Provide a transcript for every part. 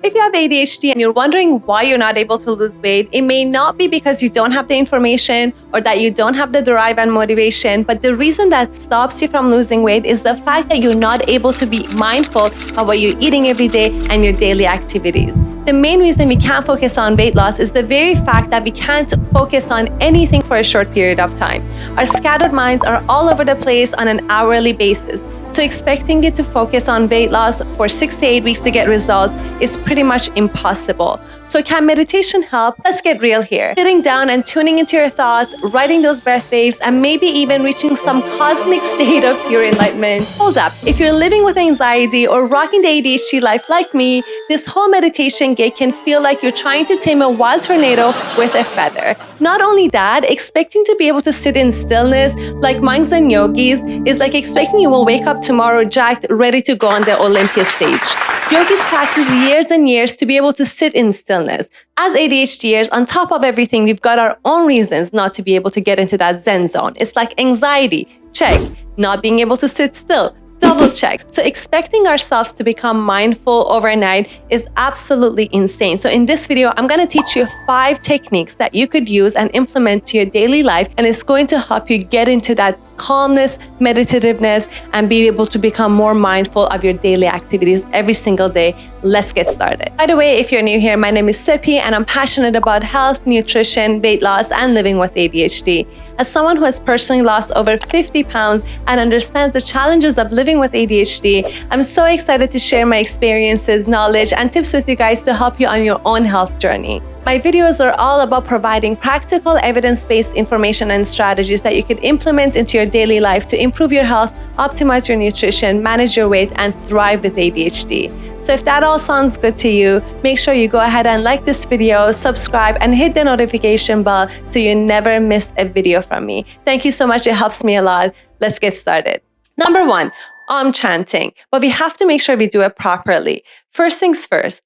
If you have ADHD and you're wondering why you're not able to lose weight, it may not be because you don't have the information or that you don't have the drive and motivation, but the reason that stops you from losing weight is the fact that you're not able to be mindful of what you're eating every day and your daily activities. The main reason we can't focus on weight loss is the very fact that we can't focus on anything for a short period of time. Our scattered minds are all over the place on an hourly basis. So expecting you to focus on weight loss for 6 to 8 weeks to get results is pretty much impossible. So can meditation help? Let's get real here. Sitting down and tuning into your thoughts, writing those breath waves, and maybe even reaching some cosmic state of pure enlightenment. Hold up, if you're living with anxiety or rocking the ADHD life like me, this whole meditation gig can feel like you're trying to tame a wild tornado with a feather. Not only that, expecting to be able to sit in stillness like monks and yogis is like expecting you will wake up tomorrow jacked, ready to go on the Olympia stage. Yogis practice years and years to be able to sit in stillness. As ADHDers, on top of everything, we've got our own reasons not to be able to get into that Zen zone. It's like anxiety, check. Not being able to sit still, double check. So expecting ourselves to become mindful overnight is absolutely insane. So in this video, I'm going to teach you 5 techniques that you could use and implement to your daily life, and it's going to help you get into that calmness, meditativeness, and be able to become more mindful of your daily activities every single day. Let's get started. By the way, if you're new here, my name is Seppi, and I'm passionate about health, nutrition, weight loss, and living with ADHD. As someone who has personally lost over 50 pounds and understands the challenges of living with ADHD, I'm so excited to share my experiences, knowledge, and tips with you guys to help you on your own health journey. My videos are all about providing practical, evidence-based information and strategies that you can implement into your daily life to improve your health, optimize your nutrition, manage your weight, and thrive with ADHD. So if that all sounds good to you, make sure you go ahead and like this video, subscribe, and hit the notification bell so you never miss a video from me. Thank you so much. It helps me a lot. Let's get started. Number 1, chanting. But we have to make sure we do it properly. First things first.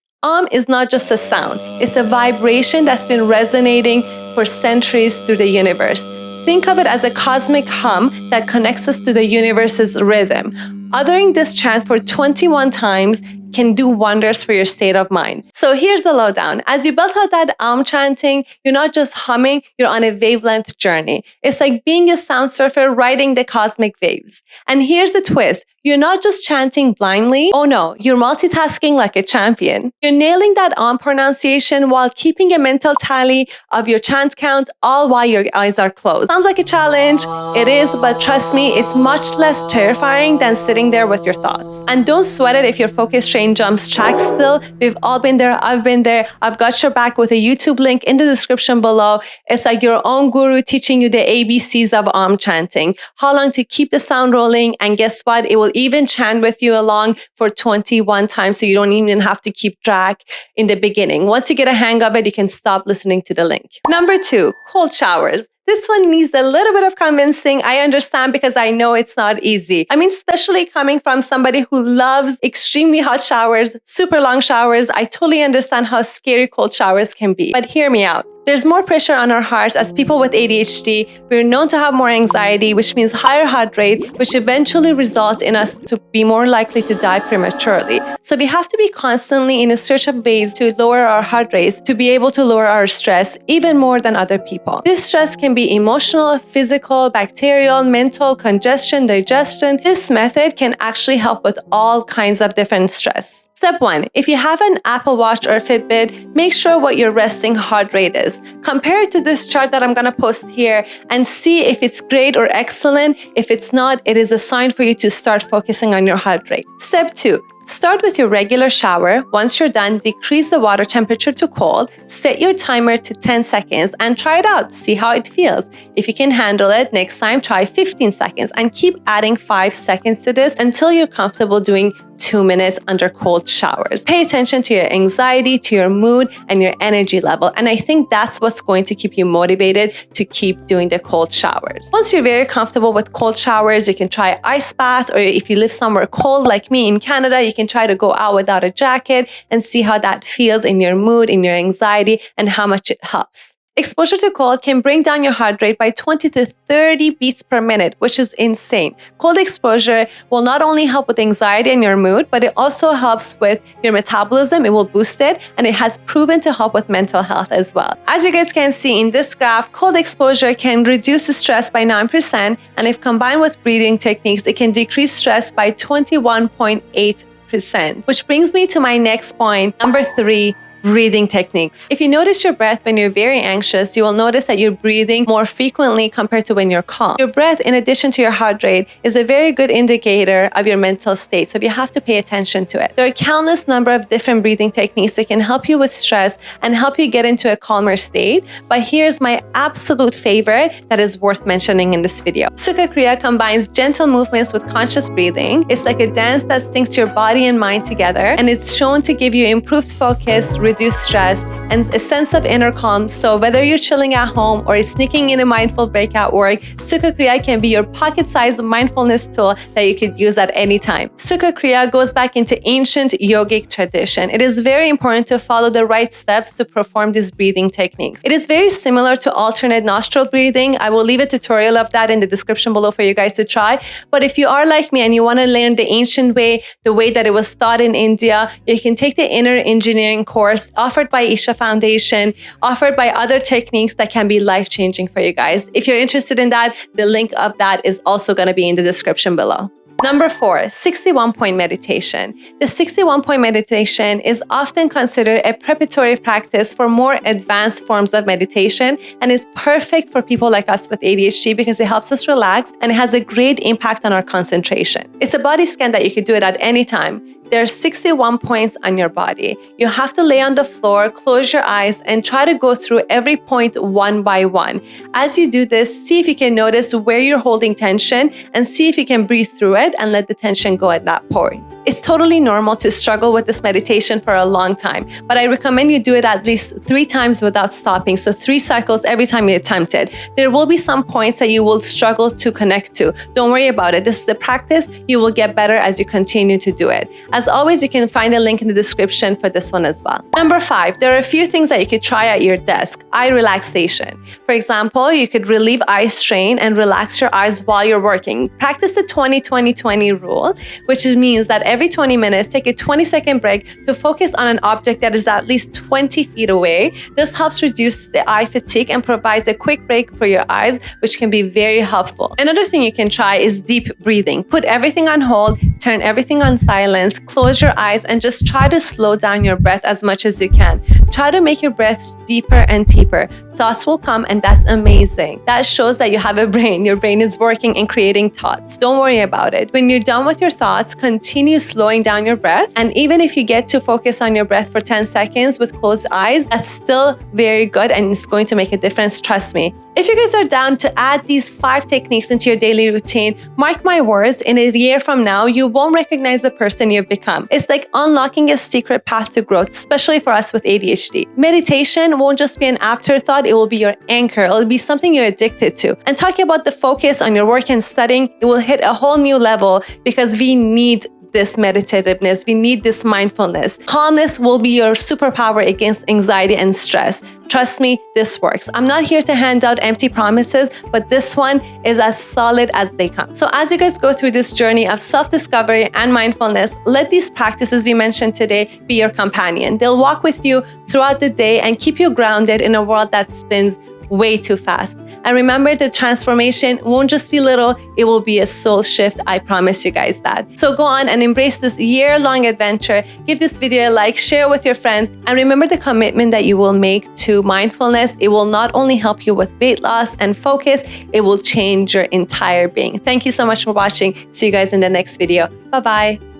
Is not just a sound. It's a vibration that's been resonating for centuries through the universe. Think of it as a cosmic hum that connects us to the universe's rhythm. Uttering this chant for 21 times can do wonders for your state of mind. So here's the lowdown. As you build out that chanting, you're not just humming, you're on a wavelength journey. It's like being a sound surfer riding the cosmic waves. And here's the twist. You're not just chanting blindly. Oh no, you're multitasking like a champion. You're nailing that pronunciation while keeping a mental tally of your chant count, all while your eyes are closed. Sounds like a challenge. It is, but trust me, it's much less terrifying than sitting there with your thoughts. And don't sweat it if your focus train jumps tracks still. We've all been there. I've been there. I've got your back with a YouTube link in the description below. It's like your own guru teaching you the ABCs of chanting, how long to keep the sound rolling, and guess what? It will even chant with you along for 21 times, so you don't even have to keep track in the beginning. Once you get a hang of it, you can stop listening to the link. Number 2, cold showers. This one needs a little bit of convincing. I understand because I know it's not easy. I mean, especially coming from somebody who loves extremely hot showers, super long showers. I totally understand how scary cold showers can be. But hear me out. There's more pressure on our hearts as people with ADHD. We're known to have more anxiety, which means higher heart rate, which eventually results in us to be more likely to die prematurely. So we have to be constantly in a search of ways to lower our heart rates, to be able to lower our stress even more than other people. This stress can be emotional, physical, bacterial, mental, congestion, digestion. This method can actually help with all kinds of different stress. Step 1. If you have an Apple Watch or Fitbit, make sure what your resting heart rate is. Compare it to this chart that I'm going to post here and see if it's great or excellent. If it's not, it is a sign for you to start focusing on your heart rate. Step 2. Start with your regular shower. Once you're done, decrease the water temperature to cold. Set your timer to 10 seconds and try it out. See how it feels. If you can handle it, next time try 15 seconds and keep adding 5 seconds to this until you're comfortable doing 2 minutes under cold showers. Pay attention to your anxiety, to your mood, and your energy level. And I think that's what's going to keep you motivated to keep doing the cold showers. Once you're very comfortable with cold showers, you can try ice baths, or if you live somewhere cold like me in Canada, you can try to go out without a jacket and see how that feels in your mood, in your anxiety, and how much it helps. Exposure to cold can bring down your heart rate by 20 to 30 beats per minute, which is insane. Cold exposure will not only help with anxiety and your mood, but it also helps with your metabolism. It will boost it, and it has proven to help with mental health as well. As you guys can see in this graph, cold exposure can reduce stress by 9%, and if combined with breathing techniques, it can decrease stress by 21.8%. Which brings me to my next point, number 3, breathing techniques. If you notice your breath when you're very anxious, you will notice that you're breathing more frequently compared to when you're calm. Your breath, in addition to your heart rate, is a very good indicator of your mental state, so you have to pay attention to it. There are countless number of different breathing techniques that can help you with stress and help you get into a calmer state, but here's my absolute favorite that is worth mentioning in this video. Sukha Kriya combines gentle movements with conscious breathing. It's like a dance that syncs your body and mind together, and it's shown to give you improved focus, reduce stress, and a sense of inner calm. So whether you're chilling at home or sneaking in a mindful break at work, Sukha Kriya can be your pocket-sized mindfulness tool that you could use at any time. Sukha Kriya goes back into ancient yogic tradition. It is very important to follow the right steps to perform these breathing techniques. It is very similar to alternate nostril breathing. I will leave a tutorial of that in the description below for you guys to try. But if you are like me and you want to learn the ancient way, the way that it was taught in India, you can take the inner engineering course offered by Isha Foundation, offered by other techniques that can be life-changing for you guys. If you're interested in that, the link of that is also going to be in the description below. Number 4, 61-point meditation. The 61-point meditation is often considered a preparatory practice for more advanced forms of meditation and is perfect for people like us with ADHD because it helps us relax and it has a great impact on our concentration. It's a body scan that you could do it at any time. There are 61 points on your body. You have to lay on the floor, close your eyes, and try to go through every point one by one. As you do this, see if you can notice where you're holding tension and see if you can breathe through it and let the tension go at that point. It's totally normal to struggle with this meditation for a long time, but I recommend you do it at least 3 times without stopping. So 3 cycles every time you attempt it. There will be some points that you will struggle to connect to. Don't worry about it. This is a practice. You will get better as you continue to do it. As always, you can find a link in the description for this one as well. Number 5, there are a few things that you could try at your desk. Eye relaxation. For example, you could relieve eye strain and relax your eyes while you're working. Practice the 20-20-20 rule, which means that every 20 minutes, take a 20-second break to focus on an object that is at least 20 feet away. This helps reduce the eye fatigue and provides a quick break for your eyes, which can be very helpful. Another thing you can try is deep breathing. Put everything on hold, turn everything on silence, close your eyes, and just try to slow down your breath as much as you can. Try to make your breaths deeper and deeper. Thoughts will come, and that's amazing. That shows that you have a brain. Your brain is working and creating thoughts. Don't worry about it. When you're done with your thoughts, continue slowing down your breath. And even if you get to focus on your breath for 10 seconds with closed eyes, that's still very good and it's going to make a difference, trust me. If you guys are down to add these 5 techniques into your daily routine, mark my words, in a year from now, you won't recognize the person you've become. It's like unlocking a secret path to growth, especially for us with ADHD. Meditation won't just be an afterthought, it will be your anchor. It will be something you're addicted to. And talking about the focus on your work and studying, it will hit a whole new level because we need this meditativeness. We need this mindfulness. Calmness will be your superpower against anxiety and stress. Trust me, this works. I'm not here to hand out empty promises, but this one is as solid as they come. So as you guys go through this journey of self-discovery and mindfulness, let these practices we mentioned today be your companion. They'll walk with you throughout the day and keep you grounded in a world that spins way too fast. And remember, the transformation won't just be little, it will be a soul shift. I promise you guys that. So go on and embrace this year-long adventure. Give this video a like, share with your friends, and remember the commitment that you will make to mindfulness. It will not only help you with weight loss and focus, it will change your entire being. Thank you so much for watching. See you guys in the next video. Bye-bye.